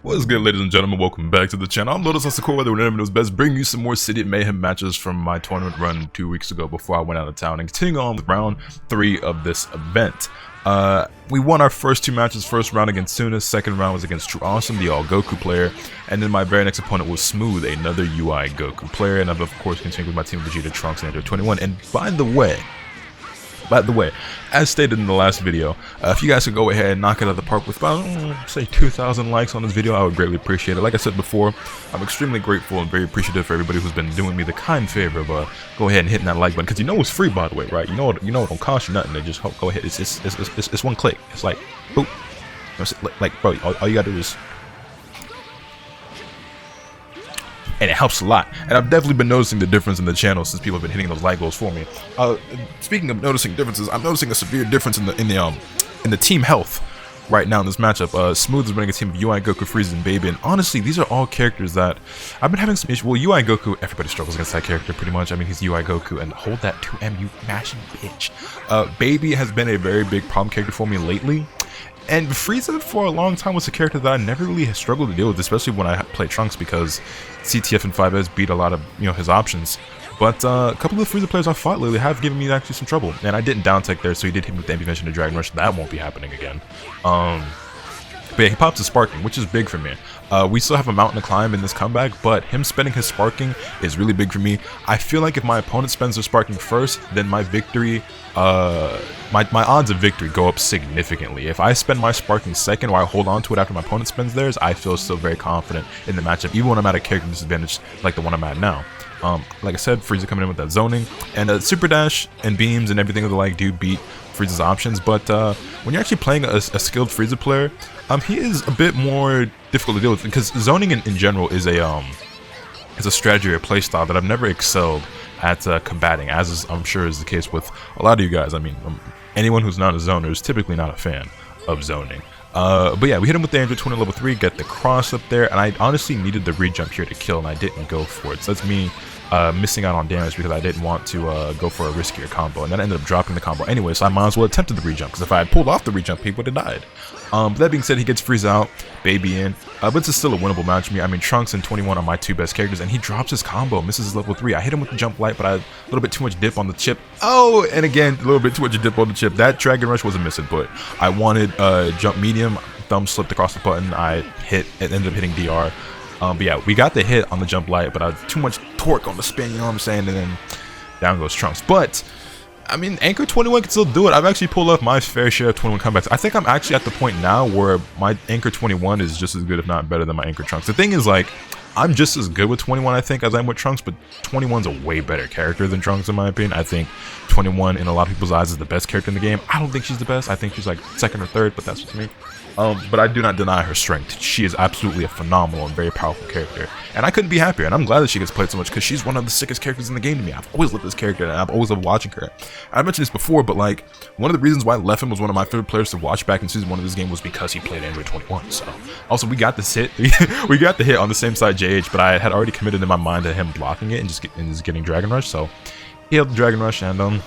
What's good, ladies and gentlemen? Welcome back to the channel. I'm LotusAsakura, the winner knows best, bringing you some more City of Mayhem matches from my tournament run 2 weeks ago before I went out of town, and continuing on with round 3 of this event. We won our first 2 matches. First round against Suna, second round was against True Awesome, the all Goku player, and then my very next opponent was Smooth, another UI Goku player, and I've of course continued with my team Vegeta, Trunks, and Android 21. And by the way, as stated in the last video, if you guys could go ahead and knock it out of the park with about, say 2,000 likes on this video, I would greatly appreciate it. Like I said before, I'm extremely grateful and very appreciative for everybody who's been doing me the kind favor of go ahead and hitting that like button, because you know it's free, by the way, right? You know it don't cost you nothing. They just go ahead. It's one click. It's like boop. Like bro, all you gotta do is. And it helps a lot, and I've definitely been noticing the difference in the channel since people have been hitting those like goals for me. Speaking of noticing differences, I'm noticing a severe difference in the team health right now in this matchup. Smooth is running a team of UI Goku, FighterZ, and Baby, and honestly, these are all characters that I've been having some issues. Well, UI Goku, everybody struggles against that character pretty much. I mean, he's UI Goku, and hold that 2M, you mashing bitch. Baby has been a very big problem character for me lately. And FighterZ for a long time was a character that I never really struggled to deal with, especially when I play Trunks, because CTF and FighterZ beat a lot of his options. But a couple of the FighterZ players I fought lately have given me actually some trouble, and I didn't down tech there, so he did hit me with the Ambivention and Dragon Rush. That won't be happening again. But yeah, he pops his sparking, which is big for me. We still have a mountain to climb in this comeback, but him spending his sparking is really big for me. I feel like if my opponent spends their sparking first, then my victory, my odds of victory go up significantly. If I spend my sparking second, or I hold on to it after my opponent spends theirs, I feel still very confident in the matchup, even when I'm at a character disadvantage like the one I'm at now. Like I said, FighterZ coming in with that zoning, and Super Dash and beams and everything of the like do beat FighterZ's options, but when you're actually playing a skilled FighterZ player, he is a bit more difficult to deal with, because zoning in general is a strategy or a playstyle that I've never excelled at combating, as is, I'm sure is the case with a lot of you guys. I mean, anyone who's not a zoner is typically not a fan of zoning. But yeah, we hit him with the Android 20 level 3, get the cross up there, and I honestly needed the re-jump here to kill, and I didn't go for it. So that's me missing out on damage because I didn't want to go for a riskier combo, and then I ended up dropping the combo anyway, so I might as well attempted the re-jump, because if I had pulled off the re-jump, he would have died. But that being said, he gets FighterZ out, Baby in, but it's still a winnable match for me. I mean, Trunks and 21 are my 2 best characters, and he drops his combo, misses his level 3. I hit him with the jump light, but I had a little bit too much dip on the chip. Oh, and again, a little bit too much dip on the chip. That Dragon Rush wasn't missing, but I wanted jump medium, thumb slipped across the button, I hit, it ended up hitting DR. But yeah, we got the hit on the jump light, but I had too much torque on the spin, you know what I'm saying, and then down goes Trunks. But I mean, Anchor 21 can still do it. I've actually pulled off my fair share of 21 comebacks. I think I'm actually at the point now where my Anchor 21 is just as good, if not better, than my Anchor Trunks. The thing is, like, I'm just as good with 21, I think, as I am with Trunks, but 21's a way better character than Trunks, in my opinion. I think 21, in a lot of people's eyes, is the best character in the game. I don't think she's the best. I think she's like second or third, but that's just me. But I do not deny her strength. She is absolutely a phenomenal and very powerful character, and I couldn't be happier, and I'm glad that she gets played so much, because she's one of the sickest characters in the game to me. I've always loved this character, and I've always loved watching her. I mentioned this before, but like, one of the reasons why Leffen was one of my favorite players to watch back in Season 1 of this game was because he played Android 21. So also, we got this hit. We got the hit on the same side JH, but I had already committed in my mind to him blocking it and just getting Dragon Rush, so he held the Dragon Rush, and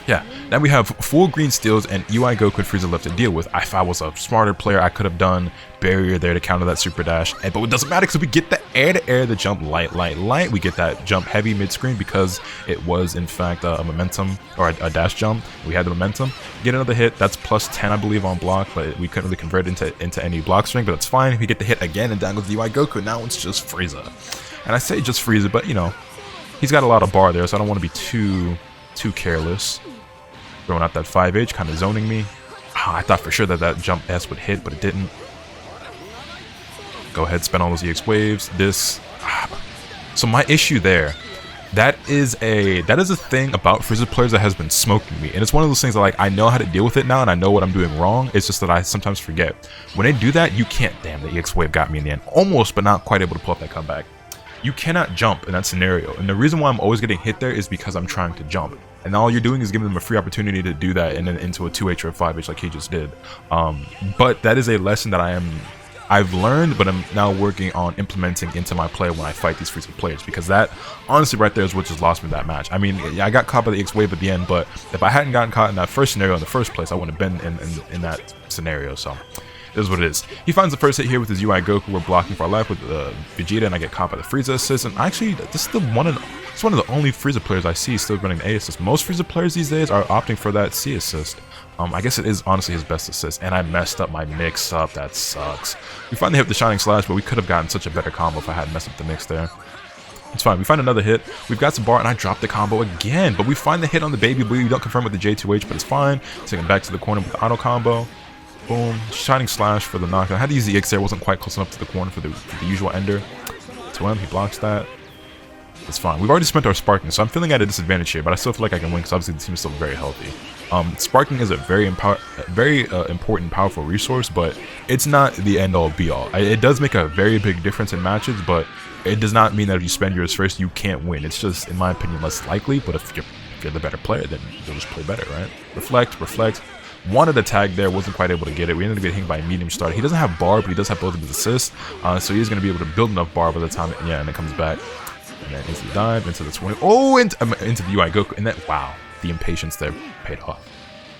yeah, now we have full green steals and UI Goku and FighterZ left to deal with. If I was a smarter player, I could have done barrier there to counter that super dash, but it doesn't matter, because we get the air-to-air, the jump light. We get that jump heavy mid-screen, because it was in fact a momentum, or a dash jump. We had the momentum. Get another hit. That's plus 10, I believe, on block, but we couldn't really convert it into any block string, but it's fine. We get the hit again, and down goes the UI Goku. Now it's just FighterZ. And I say just FighterZ, but he's got a lot of bar there, so I don't want to be too careless. Throwing out that 5H, kind of zoning me. I thought for sure that jump S would hit, but it didn't. Go ahead, spend all those EX waves. So my issue there, that is a thing about FighterZ players that has been smoking me, and it's one of those things that, like, I know how to deal with it now, and I know what I'm doing wrong. It's just that I sometimes forget. When they do that, you can't. Damn, the EX wave got me in the end, almost, but not quite able to pull up that comeback. You cannot jump in that scenario, and the reason why I'm always getting hit there is because I'm trying to jump. And all you're doing is giving them a free opportunity to do that and then into a 2H or a 5H like he just did. But that is a lesson that I've learned, but I'm now working on implementing into my play when I fight these FighterZ players, because that, honestly, right there is what just lost me that match. I mean, yeah, I got caught by the X wave at the end, but if I hadn't gotten caught in that first scenario in the first place, I wouldn't have been in that scenario. So It is what it is. He finds the first hit here with his UI Goku. We're blocking for our life with Vegeta, and I get caught by the Frieza assist. And actually, this is one of the only Frieza players I see still running the A assist. Most Frieza players these days are opting for that C assist. I guess it is honestly his best assist, and I messed up my mix up. That sucks. We finally hit the Shining Slash, but we could have gotten such a better combo if I hadn't messed up the mix there. It's fine. We find another hit. We've got some bar, and I dropped the combo again. But we find the hit on the Baby Blue. We don't confirm with the J2H, but it's fine. Take him back to the corner with the auto combo. Boom. Shining Slash for the knockdown. I had to use the X there. Wasn't quite close enough to the corner for the usual ender. To him, he blocks that. It's fine. We've already spent our Sparking, so I'm feeling at a disadvantage here, but I still feel like I can win because obviously the team is still very healthy. Sparking is a very important, powerful resource, but it's not the end-all, be-all. It does make a very big difference in matches, but it does not mean that if you spend yours first, you can't win. It's just, in my opinion, less likely, but if you're the better player, then you'll just play better, right? Reflect. Wanted a tag there, wasn't quite able to get it. We ended up getting hit by a medium start. He doesn't have bar, but he does have both of his assists, so he's going to be able to build enough bar by the time, and it comes back. And then into the dive, into the 20. Oh, into the UI Goku. And then, wow, the impatience there paid off.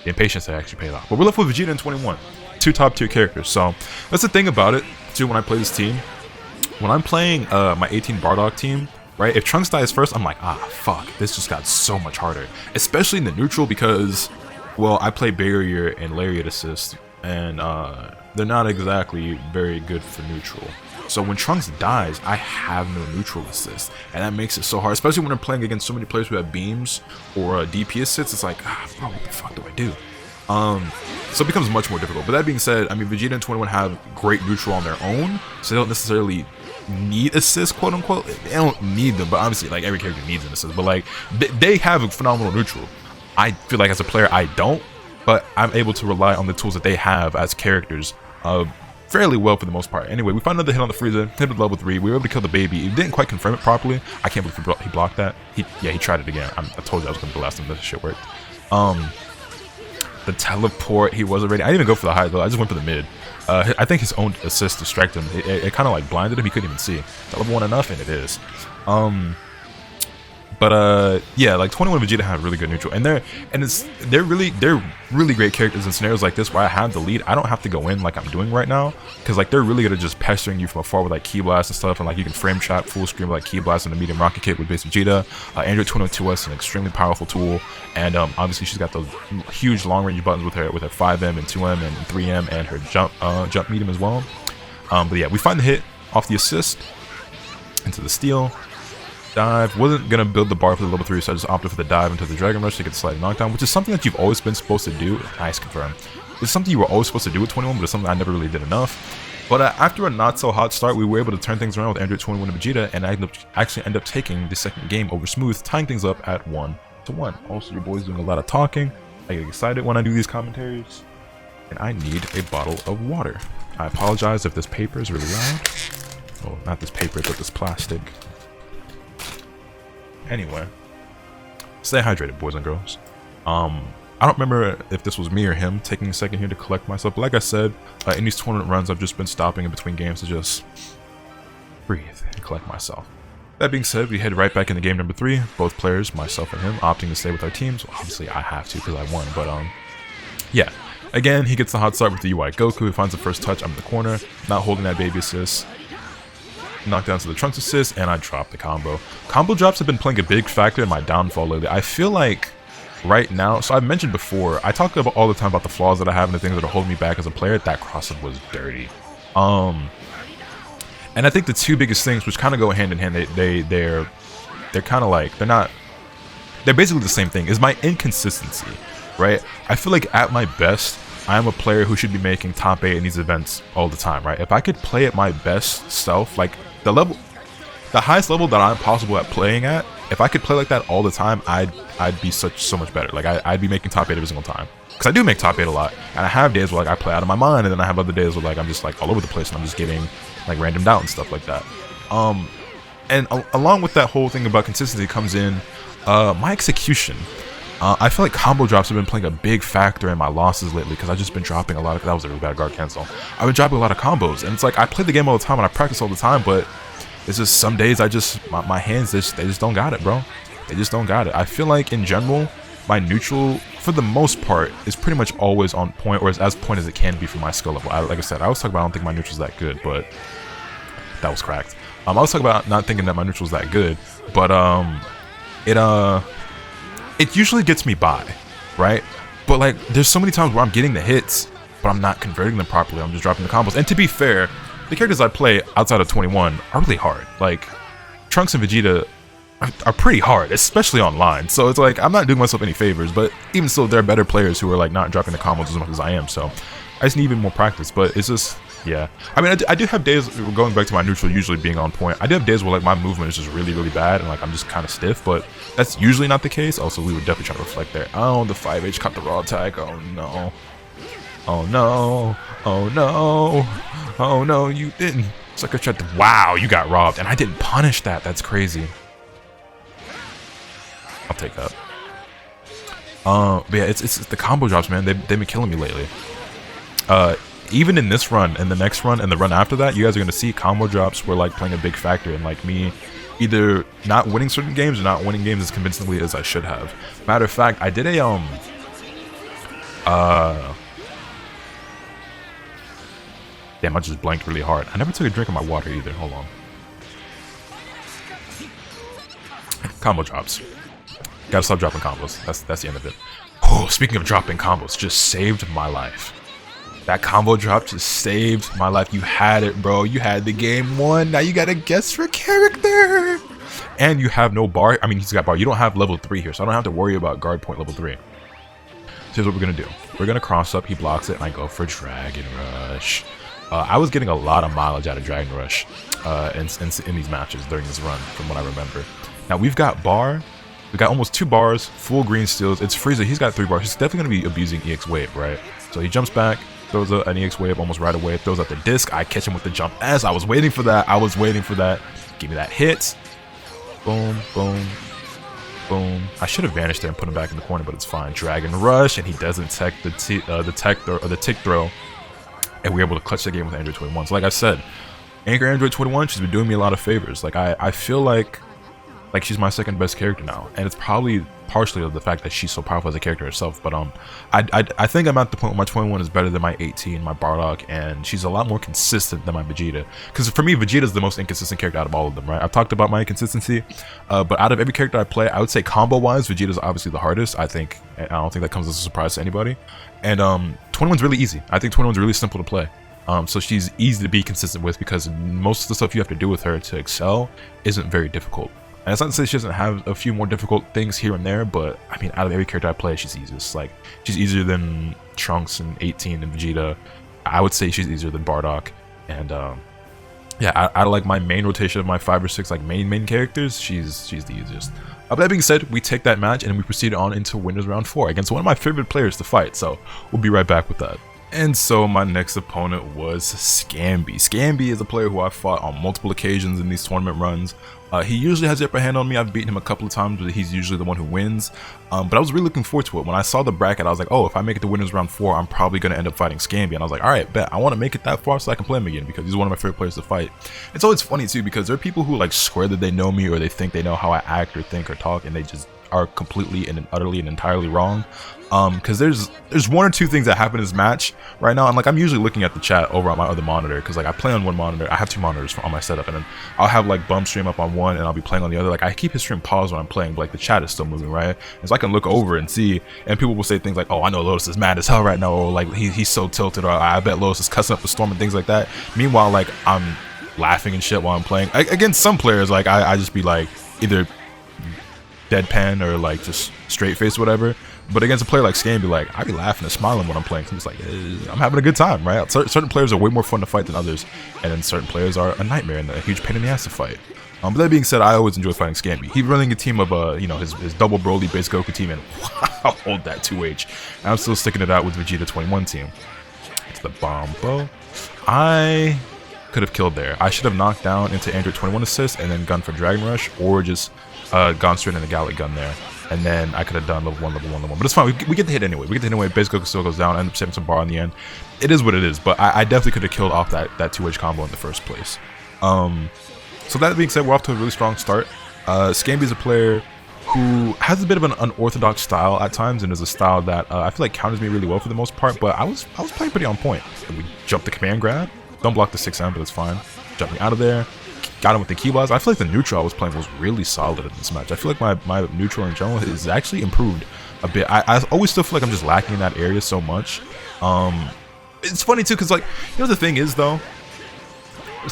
The impatience there actually paid off. But we're left with Vegeta and 21. Two top tier characters. So that's the thing about it, too, when I play this team. When I'm playing my 18 Bardock team, right, if Trunks dies first, I'm like, fuck, this just got so much harder. Especially in the neutral because, well, I play Barrier and Lariat Assist, and they're not exactly very good for neutral. So when Trunks dies, I have no neutral assist, and that makes it so hard, especially when I'm playing against so many players who have beams or DP assists. It's like, bro, what the fuck do I do? So it becomes much more difficult. But that being said, I mean, Vegeta and 21 have great neutral on their own, so they don't necessarily need assists, quote unquote. They don't need them, but obviously, like, every character needs an assist. But like, they have a phenomenal neutral. I feel like as a player, I don't, but I'm able to rely on the tools that they have as characters fairly well for the most part. Anyway, we found another hit on the Frieza, hit with level 3. We were able to kill the Baby. He didn't quite confirm it properly. I can't believe he blocked that. He tried it again. I told you I was going to be the last time that shit worked. The teleport, he wasn't ready. I didn't even go for the high though. I just went for the mid. I think his own assist distracted him. It kind of like blinded him. He couldn't even see. Is level 1 enough? And it is. But yeah, like 21 and Vegeta have really good neutral, and they're really great characters in scenarios like this where I have the lead. I don't have to go in like I'm doing right now, because like they're really good at just pestering you from afar with like Ki Blast and stuff, and like you can frame trap full screen with like Ki Blast and a medium rocket kick with base Vegeta. Android 202S is an extremely powerful tool, and obviously she's got those huge long range buttons with her 5M and 2M and 3M and her jump medium as well. But yeah, we find the hit off the assist into the steal. Dive. Wasn't gonna build the bar for the level 3, so I just opted for the dive into the Dragon Rush to get the sliding knockdown, which is something that you've always been supposed to do. Nice, confirm. It's something you were always supposed to do with 21, but it's something I never really did enough. But after a not so hot start, we were able to turn things around with Android 21 and Vegeta, and I actually end up taking the second game over smooth, tying things up at 1-1. Also, your boy's doing a lot of talking. I get excited when I do these commentaries, and I need a bottle of water. I apologize if this paper is really loud. Oh, not this paper, but this plastic. Anyway, stay hydrated, boys and girls. I don't remember if this was me or him taking a second here to collect myself, but like I said, in these tournament runs, I've just been stopping in between games to just breathe and collect myself. That being said, we head right back into game number 3. Both players, myself and him, opting to stay with our teams. Well, obviously, I have to because I won, but yeah. Again, he gets the hot start with the UI Goku. He finds the first touch. I'm in the corner, not holding that baby assist. Knockdown to the Trunks assist, and I dropped the combo. Combo drops have been playing a big factor in my downfall lately. I feel like right now, so I've mentioned before, I talk about all the time about the flaws that I have and the things that are holding me back as a player. That crossover was dirty. And I think the two biggest things, which kind of go hand in hand, they're kind of like, they're basically the same thing, is my inconsistency, right? I feel like at my best, I am a player who should be making top 8 in these events all the time, right? If I could play at my best self, like the highest level that I'm possible at playing at, if I could play like that all the time, I'd be so much better. Like I'd be making top 8 every single time, because I do make top 8 a lot, and I have days where like I play out of my mind, and then I have other days where like I'm just like all over the place and I'm just getting like randomed out and stuff like that. And along with that whole thing about consistency comes in my execution. I feel like combo drops have been playing a big factor in my losses lately, because I've just been dropping a lot of, that was a really bad guard cancel. I've been dropping a lot of combos, and it's like I play the game all the time and I practice all the time, but it's just some days my hands, they just don't got it, bro. They just don't got it. I feel like in general, my neutral for the most part, is pretty much always on point, or as point as it can be for my skill level. Like I said, I was talking about I don't think my neutral's that good, but that was cracked. I was talking about not thinking that my neutral's that good, but it usually gets me by, right? But like, there's so many times where I'm getting the hits, but I'm not converting them properly. I'm just dropping the combos. And to be fair, the characters I play outside of 21 are really hard. Like, Trunks and Vegeta are pretty hard, especially online. So it's like, I'm not doing myself any favors, but even still, there are better players who are like not dropping the combos as much as I am. So I just need even more practice, but it's just, yeah. I mean, I do have days, going back to my neutral usually being on point, I do have days where like my movement is just really, really bad and like I'm just kind of stiff, but that's usually not the case. Also, we would definitely try to reflect there. Oh, the 5H caught the raw attack. Oh no. Oh no. Oh no. Oh no, you didn't. Sucker tried to, wow, you got robbed and I didn't punish that. That's crazy. I'll take that. But yeah, it's the combo drops, man. They've been killing me lately. Even in this run and the next run and the run after that, you guys are gonna see combo drops were like playing a big factor in like me either not winning certain games or not winning games as convincingly as I should have. Matter of fact, I did a damn, I just blanked really hard. I never took a drink of my water either. Hold on. Combo drops. Gotta stop dropping combos. That's the end of it. Oh, speaking of dropping combos, just saved my life. That combo drop just saved my life. You had it, bro. You had the game won. Now you gotta guess your character. And you have no bar. I mean, he's got bar. You don't have level 3 here, so I don't have to worry about guard point level 3. So here's what we're gonna do. We're gonna cross up. He blocks it, and I go for Dragon Rush. I was getting a lot of mileage out of Dragon Rush in these matches during this run, from what I remember. Now we've got bar. We got almost 2 bars, full green steals. It's Frieza. He's got 3 bars. He's definitely going to be abusing EX Wave, right? So he jumps back, throws an EX Wave almost right away, throws out the disc. I catch him with the jump S. I was waiting for that. I was waiting for that. Give me that hit. Boom, boom, boom. I should have vanished there and put him back in the corner, but it's fine. Dragon Rush, and he doesn't tech the tick throw. And we're able to clutch the game with Android 21. So like I said, Anchor Android 21, she's been doing me a lot of favors. Like I feel like she's my second best character now, and it's probably partially of the fact that she's so powerful as a character herself. But I think I'm at the point where my 21 is better than my 18, my Bardock, and she's a lot more consistent than my Vegeta. Because for me, Vegeta's the most inconsistent character out of all of them, right? I've talked about my inconsistency, but out of every character I play, I would say combo-wise, Vegeta's obviously the hardest. I don't think that comes as a surprise to anybody. And 21's really easy. I think 21's really simple to play. So she's easy to be consistent with because most of the stuff you have to do with her to excel isn't very difficult. And it's not to say she doesn't have a few more difficult things here and there, but I mean, out of every character I play, she's easiest. Like, she's easier than Trunks and 18 and Vegeta. I would say she's easier than Bardock. And yeah, out of like my main rotation of my 5 or 6 like main characters, she's the easiest. But that being said, we take that match and we proceed on into winners round 4 against one of my favorite players to fight. So we'll be right back with that. And so my next opponent was Scamby. Scamby is a player who I've fought on multiple occasions in these tournament runs. He usually has the upper hand on me. I've beaten him a couple of times, but he's usually the one who wins. But I was really looking forward to it. When I saw the bracket, I was like, oh, if I make it to winners round 4, I'm probably going to end up fighting Scamby. And I was like, all right, bet. I want to make it that far so I can play him again because he's one of my favorite players to fight. It's always funny, too, because there are people who like swear that they know me or they think they know how I act or think or talk, and they just are completely and utterly and entirely wrong. Because there's 1 or 2 things that happen in this match right now, and like I'm usually looking at the chat over on my other monitor because like I play on one monitor. I have 2 monitors on my setup, and then I'll have like Bum stream up on one and I'll be playing on the other. Like I keep his stream paused when I'm playing, but like the chat is still moving, right? And so I can look over and see, and people will say things like, oh, I know Lotus is mad as hell right now, or like he's so tilted, or I bet Lotus is cussing up the storm and things like that. Meanwhile, like I'm laughing and shit while I'm playing. Against some players, like I just be like either deadpan or like just straight face, whatever. But against a player like Scamby, like I be laughing and smiling when I'm playing. So it's like I'm having a good time, right? Certain players are way more fun to fight than others, and then certain players are a nightmare and a huge pain in the ass to fight. But that being said, I always enjoy fighting Scamby. He's running a team of you know, his double Broly base Goku team, and wow, hold that 2H. And I'm still sticking it out with Vegeta 21 team. It's the Bombo. I could have killed there. I should have knocked down into Android 21 assist and then gone for Dragon Rush, or just gone straight in the Gallic gun there. And then I could have done level 1, level 1, level 1. But it's fine. We get the hit anyway. We get the hit anyway. Base Goku still goes down. End up saving some bar in the end. It is what it is. But I definitely could have killed off that 2H combo in the first place. So that being said, we're off to a really strong start. Scamby is a player who has a bit of an unorthodox style at times, and is a style that I feel like counters me really well for the most part. But I was playing pretty on point. And we jumped the command grab, don't block the 6M, but it's fine. Jumping out of there, got him with the key blast. I feel like the neutral I was playing was really solid in this match. I feel like my neutral in general is actually improved a bit. I always still feel like I'm just lacking in that area so much. It's funny too, because like, you know, the thing is though,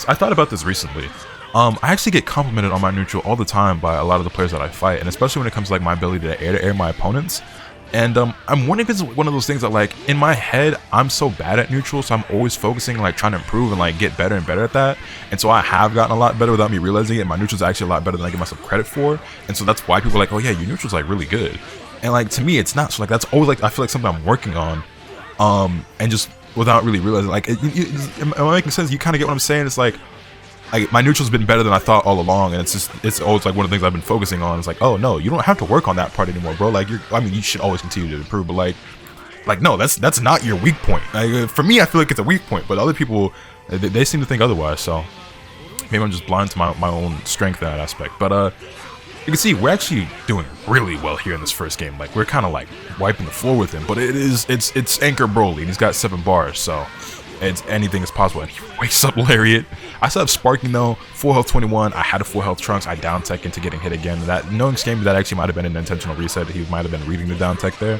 I thought about this recently. I actually get complimented on my neutral all the time by a lot of the players that I fight, and especially when it comes to like my ability to air my opponents. And I'm wondering if it's one of those things that like in my head I'm so bad at neutral, so I'm always focusing like trying to improve and like get better and better at that. And so I have gotten a lot better without me realizing it. My neutral's actually a lot better than I give myself credit for, and so that's why people are like, oh yeah, your neutral's like really good. And like to me it's not. So like that's always like I feel like something I'm working on, and just without really realizing, like, am I making sense? You kind of get what I'm saying? It's like my neutral's been better than I thought all along, and it's always like one of the things I've been focusing on. It's like, oh no, you don't have to work on that part anymore, bro. Like I mean, you should always continue to improve, but like no, that's not your weak point. Like, for me, I feel like it's a weak point, but other people, they seem to think otherwise. So maybe I'm just blind to my own strength in that aspect. But you can see we're actually doing really well here in this first game. Like we're kind of like wiping the floor with him, but it's Anchor BROLY, and he's got 7 bars, so anything is possible. And he wakes up Lariat. I still have Sparking though, full health 21. I had a full health Trunks. I down tech into getting hit again. That knowing game that actually might have been an intentional reset. He might have been reading the down tech there.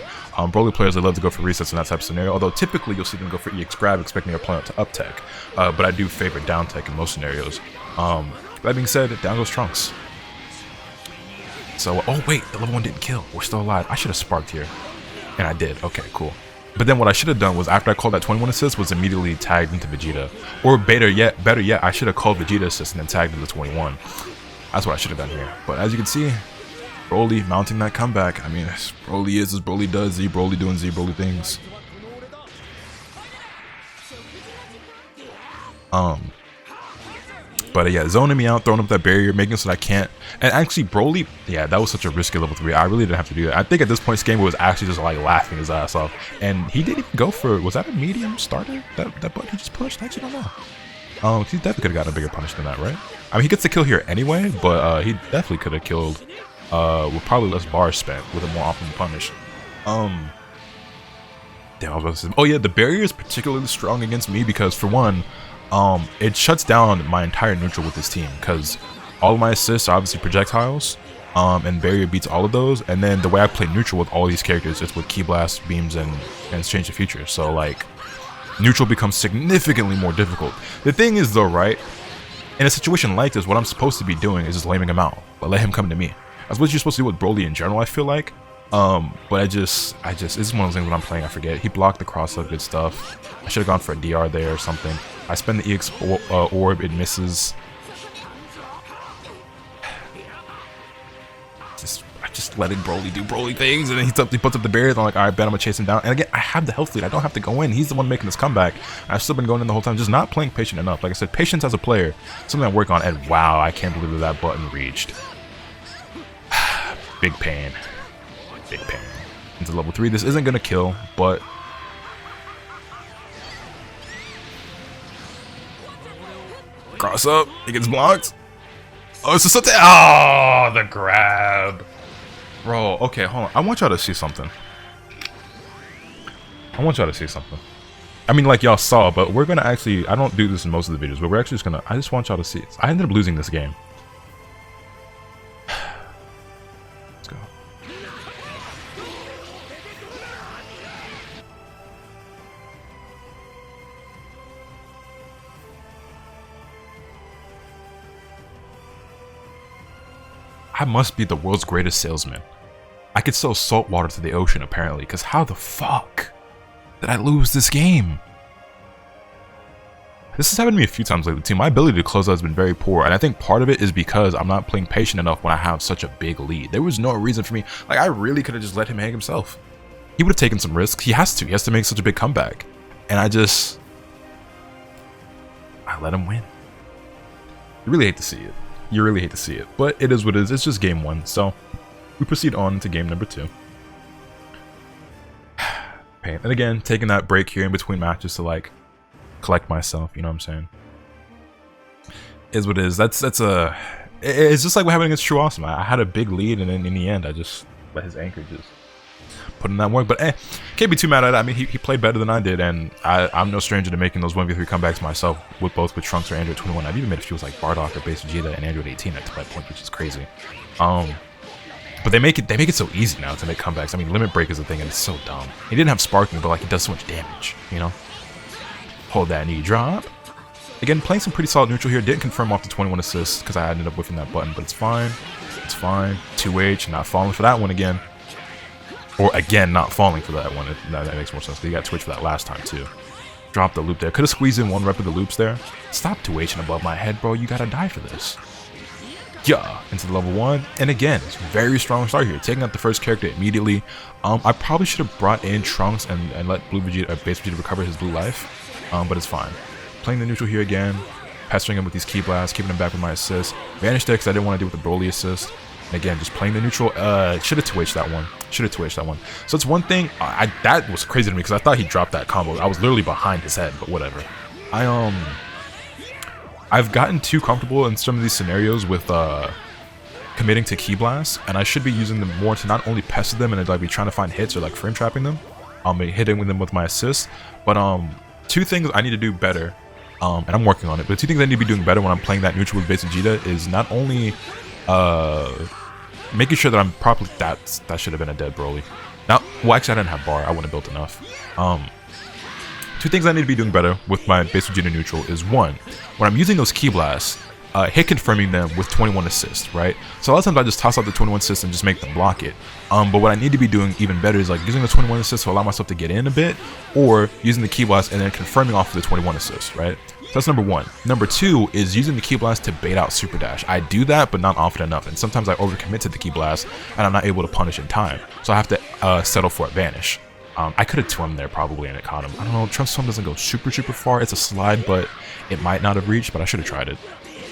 BROLY players, they love to go for resets in that type of scenario. Although typically you'll see them go for EX grab, expecting their opponent to up tech. But I do favor down tech in most scenarios. That being said, down goes Trunks. So, oh wait, the level 1 didn't kill. We're still alive. I should have sparked here. And I did. Okay, cool. But then what I should have done was, after I called that 21 assist, was immediately tagged into Vegeta. Or better yet, I should have called Vegeta assist and then tagged into the 21. That's what I should have done here. But as you can see, BROLY mounting that comeback. I mean, BROLY is as BROLY does. Z-BROLY doing Z-BROLY things. But yeah, zoning me out, throwing up that barrier, making it so that I can't. And actually, BROLY, yeah, that was such a risky level 3. I really didn't have to do that. I think at this point, this game was actually just like laughing his ass off. And he didn't even go for, was that a medium starter? That button he just pushed? I actually don't know. He definitely could have gotten a bigger punish than that, right? I mean, he gets the kill here anyway, but he definitely could have killed with probably less bars spent with a more optimal punish. Damn, I was about to say, oh yeah, the barrier is particularly strong against me because, for one, it shuts down my entire neutral with this team, because all of my assists are obviously projectiles, and barrier beats all of those. And then the way I play neutral with all these characters is with key blast, beams, and exchange the future. So like, neutral becomes significantly more difficult. The thing is though, right, in a situation like this, what I'm supposed to be doing is just laming him out, but let him come to me. That's what you're supposed to do with BROLY in general, I feel like. But I just, this is one of those things when I'm playing, I forget. He blocked the cross up, good stuff. I should have gone for a DR there or something. I spend the EX orb, it misses. Just letting BROLY do BROLY things, and then he puts up the barriers. I'm like, alright, bet I'm gonna chase him down. And again, I have the health lead. I don't have to go in. He's the one making this comeback. I've still been going in the whole time, just not playing patient enough. Like I said, patience as a player, something I work on. And wow, I can't believe that button reached. Big pain. Big pain. Into level 3. This isn't gonna kill, but cross up. He gets blocked. Oh, it's just something. Oh, the grab. Bro, okay, hold on. I want y'all to see something. I mean, like y'all saw, but we're gonna actually, I don't do this in most of the videos, but we're actually just gonna, I just want y'all to see it. I ended up losing this game. Let's go. I must be the world's greatest salesman. I could sell salt water to the ocean, apparently, because how the fuck did I lose this game? This has happened to me a few times lately too. My ability to close out has been very poor, and I think part of it is because I'm not playing patient enough when I have such a big lead. There was no reason for me. Like, I really could have just let him hang himself. He would have taken some risks. He has to make such a big comeback. And I let him win. You really hate to see it. You really hate to see it, but it is what it is. It's just game 1, so we proceed on to game number 2. Pain. And again, taking that break here in between matches to like collect myself, you know what I'm saying? Is what it is. That's a It's just like what happened against True Awesome. I had a big lead, and then in the end, I just let his anchor just put in that work. But can't be too mad at it. I mean, he played better than I did, and I'm no stranger to making those 1v3 comebacks myself, with both with Trunks or Android 21. I've even made a few like Bardock or Base Vegeta and Android 18 at that point, which is crazy. But they make it so easy now to make comebacks. I mean, Limit Break is a thing, and it's so dumb. He didn't have sparking, but like he does so much damage, you know. Hold that knee drop. Again, playing some pretty solid neutral here. Didn't confirm off the 21 assists because I ended up whiffing that button, but it's fine. It's fine. 2H, not falling for that one again. Or again, not falling for that one. That makes more sense. You got 2H for that last time too. Drop the loop there. Could have squeezed in one rep of the loops there. Stop 2H above my head, bro. You gotta die for this. Yeah, into the level 1. And again, it's a very strong start here. Taking out the first character immediately. I probably should have brought in Trunks and let Blue Vegeta, Base Vegeta recover his blue life. But it's fine. Playing the neutral here again, pestering him with these key blasts, keeping him back with my assists. Vanished there because I didn't want to do with the BROLY assist. And again, just playing the neutral. Should have 2H'd that one. Should have 2H'd that one. So it's one thing. That was crazy to me because I thought he dropped that combo. I was literally behind his head, but whatever. I've gotten too comfortable in some of these scenarios with committing to key blasts, and I should be using them more to not only pester them and like be trying to find hits or like frame trapping them. Hitting with them with my assists, but two things I need to do better. And I'm working on it, but two things I need to be doing better when I'm playing that neutral with Base Vegeta is not only making sure that I'm properly. That should have been a dead Broly. Now, well, actually, I didn't have bar. I wouldn't have built enough. Two things I need to be doing better with my Base Vegeta neutral is one, when I'm using those key blasts, hit confirming them with 21 assists, right? So a lot of times I just toss out the 21 assists and just make them block it. But what I need to be doing even better is like using the 21 assists to allow myself to get in a bit, or using the key blast and then confirming off of the 21 assists, right? So that's number one. Number two is using the key blast to bait out super dash. I do that, but not often enough, and sometimes I overcommit to the key blast and I'm not able to punish in time. So I have to settle for a vanish. I could have twimmed there probably and it caught him. I don't know, Trump's swim doesn't go super far. It's a slide, but it might not have reached, but I should have tried it.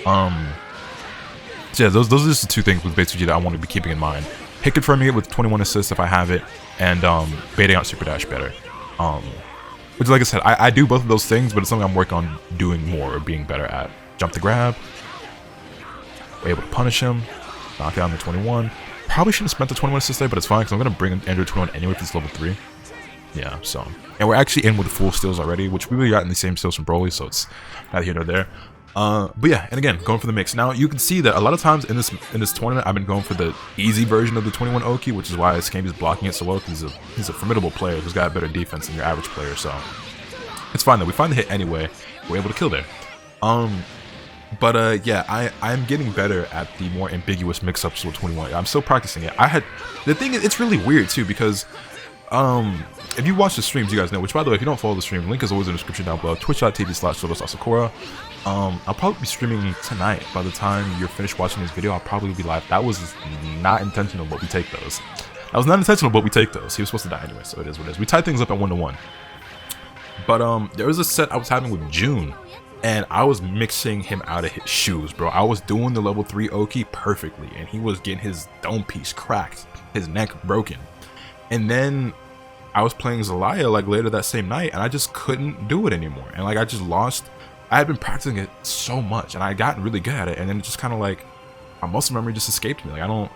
So yeah, those are just the two things with Base Vegeta I want to be keeping in mind. Hit confirming it with 21 assists if I have it, and baiting out super dash better. Which, like I said, I do both of those things, but it's something I'm working on doing more or being better at. Jump the grab. We're able to punish him. Knock down the 21. Probably shouldn't have spent the 21 assist there, but it's fine because I'm going to bring Android 21 anyway if it's level 3. Yeah, so. And we're actually in with the full steals already, which we really got in the same steals from Broly, so it's neither here nor there. But yeah, and again, going for the mix. Now, you can see that a lot of times in this tournament, I've been going for the easy version of the 21 Oki, which is why Skamby's blocking it so well, because he's a formidable player who's got better defense than your average player, so it's fine though. We find the hit anyway. We're able to kill there. Yeah, I'm getting better at the more ambiguous mix-ups with 21. I'm still practicing it. The thing is, it's really weird too, because if you watch the streams, you guys know, which by the way, if you don't follow the stream, link is always in the description down below, twitch.tv/LotusAsakura. I'll probably be streaming tonight. By the time you're finished watching this video, I'll probably be live. That was not intentional, but we take those. That was not intentional, but we take those. He was supposed to die anyway, so it is what it is. We tied things up at 1-1. But there was a set I was having with June, and I was mixing him out of his shoes, bro. I was doing the level 3 Oki perfectly, and he was getting his dome piece cracked, his neck broken. And then I was playing Zelaya like later that same night, and I just couldn't do it anymore. And like I just lost. I had been practicing it so much, and I had gotten really good at it, and then it just kind of like my muscle memory just escaped me. Like I don't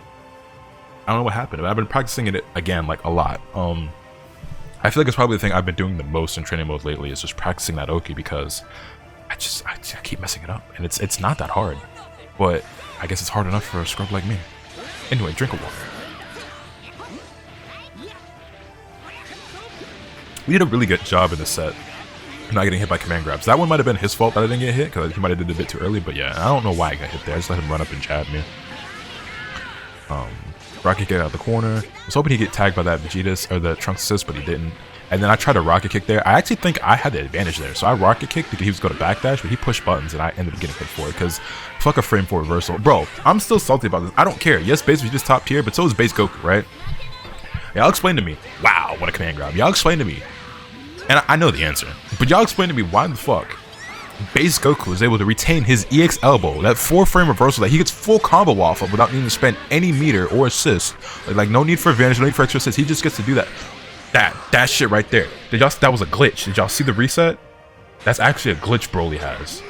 know what happened. But I've been practicing it again like a lot. I feel like it's probably the thing I've been doing the most in training mode lately is just practicing that Oki, because I keep messing it up, and it's not that hard, but I guess it's hard enough for a scrub like me. Anyway, drink of water. We did a really good job in this set not getting hit by command grabs. That one might have been his fault that I didn't get hit, because he might have did it a bit too early, but yeah, I don't know why I got hit there. I just let him run up and jab me. Rocket kick out of the corner. I was hoping he'd get tagged by that Vegeta's or the Trunks assist, but he didn't. And then I tried a rocket kick there. I actually think I had the advantage there. So I rocket kicked because he was going to backdash, but he pushed buttons and I ended up getting hit for it because fuck a frame 4 reversal. Bro, I'm still salty about this. I don't care. Yes, base Vegeta's top tier, but so is base Goku, right? Y'all explain to me. Wow, what a command grab. Y'all explain to me. And I know the answer, but y'all explain to me why the fuck base Goku is able to retain his EX elbow, that 4-frame reversal that he gets full combo off of without needing to spend any meter or assist. Like no need for advantage, no need for extra assist. He just gets to do that. That shit right there. That was a glitch. Did y'all see the reset? That's actually a glitch Broly has.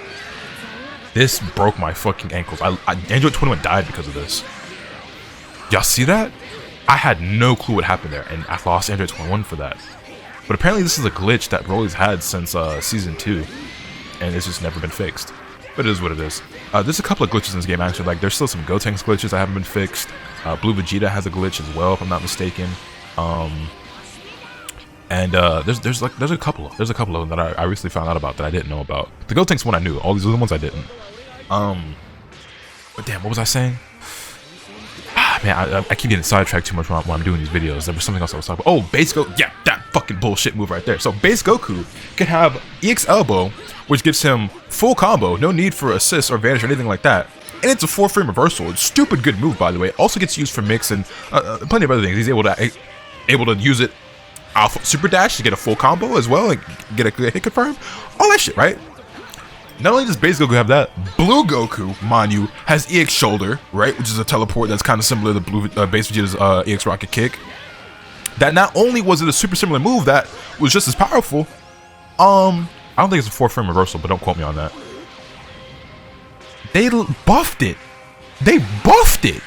This broke my fucking ankles. Android 21 died because of this. Y'all see that? I had no clue what happened there, and I lost Android 21 for that. But apparently this is a glitch that BROLY's had since Season 2, and it's just never been fixed. But it is what it is. There's a couple of glitches in this game, actually. Like, there's still some Gotenks glitches that haven't been fixed. Blue Vegeta has a glitch as well, if I'm not mistaken. There's a couple of them that I recently found out about that I didn't know about. The Gotenks one I knew. All these other ones I didn't. But damn, what was I saying? Man, I keep getting sidetracked too much when I'm doing these videos. There was something else I was talking about. Oh, base Goku. Yeah, that fucking bullshit move right there. So base Goku can have EX Elbow, which gives him full combo, no need for assist or vanish or anything like that. And it's a 4-frame reversal. It's stupid good move, by the way. Also gets used for mix and plenty of other things. He's able to use it off Super Dash to get a full combo as well, and get a hit confirm. All that shit, right? Not only does base Goku have that, Blue Goku, mind you, has EX Shoulder, right? Which is a teleport that's kind of similar to Blue base Vegeta's EX Rocket Kick. That not only was it a super similar move that was just as powerful, I don't think it's a 4-frame reversal, but don't quote me on that. They buffed it. They buffed it.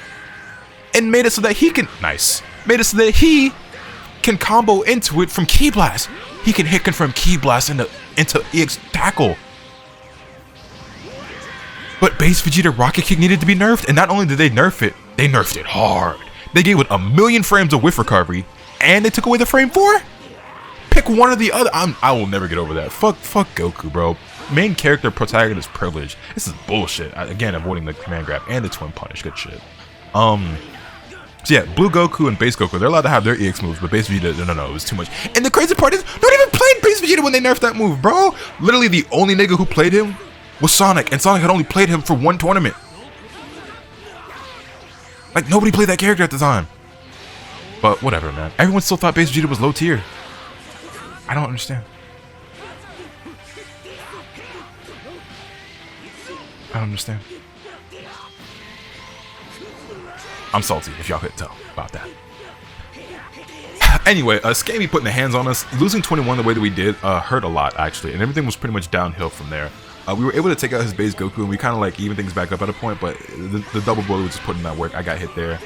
And made it so that he can... Nice. Made it so that he can combo into it from Ki Blast. He can hit confirm Ki Blast into EX Tackle. But base Vegeta Rocket Kick needed to be nerfed, and not only did they nerf it hard. They gave it 1,000,000 frames of whiff recovery, and they took away the frame 4? Pick one or the other. I will never get over that. Fuck Goku, bro. Main character protagonist privilege. This is bullshit. Again, avoiding the command grab and the twin punish. Good shit. So yeah, Blue Goku and base Goku, they're allowed to have their EX moves, but base Vegeta, no, it was too much. And the crazy part is, nobody even played base Vegeta when they nerfed that move, bro. Literally the only nigga who played him was Sonic, and Sonic had only played him for one tournament. Like, nobody played that character at the time. But whatever, man. Everyone still thought base Vegeta was low tier. I don't understand. I don't understand. I'm salty, if y'all couldn't tell about that. Anyway, Scammy putting the hands on us. Losing 21 the way that we did hurt a lot, actually. And everything was pretty much downhill from there. We were able to take out his base Goku, and we kind of like even things back up at a point, but the double BROLY was just putting that work. I got hit there.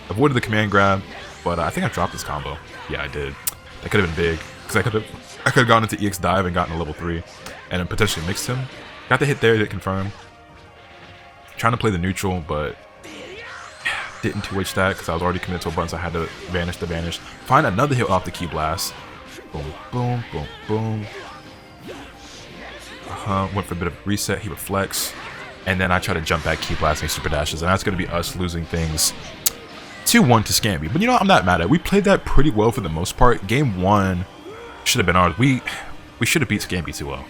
Avoided the command grab, but I think I dropped this combo. Yeah, I did. That could have been big, because I could have gone into EX Dive and gotten a level 3, and then potentially mixed him. Got the hit there, didn't confirm. Trying to play the neutral, but didn't 2H that because I was already committed to a button, so I had to vanish the vanish. Find another hit off the Ki Blast. Boom, boom, boom, boom. Went for a bit of reset. He reflects, and then I try to jump back, Ki Blast, and Super Dashes, and that's going to be us losing things 2-1 to Scamby. But you know, I'm not mad at it. We played that pretty well for the most part. Game 1 should have been ours. We should have beat Scamby 2-0.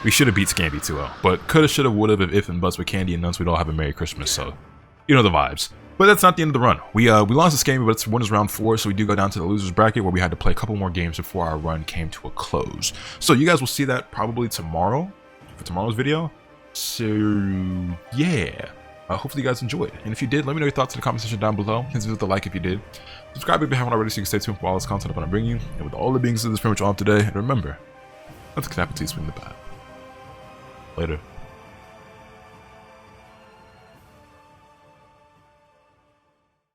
We should have beat Scamby 2-0, but coulda, shoulda, woulda, if and buts with candy and nuts, we'd all have a Merry Christmas. So, you know the vibes. But that's not the end of the run. We lost to Scamby, but it's winners round 4, so we do go down to the losers bracket where we had to play a couple more games before our run came to a close. So you guys will see that probably tomorrow for tomorrow's video. So yeah, hopefully you guys enjoyed. And if you did, let me know your thoughts in the comment section down below. Hit with the like if you did. Subscribe if you haven't already so you can stay tuned for all this content I'm going to bring you. And with all the being said, that's pretty much all today. And remember, let's clap until you swing the bat. Later.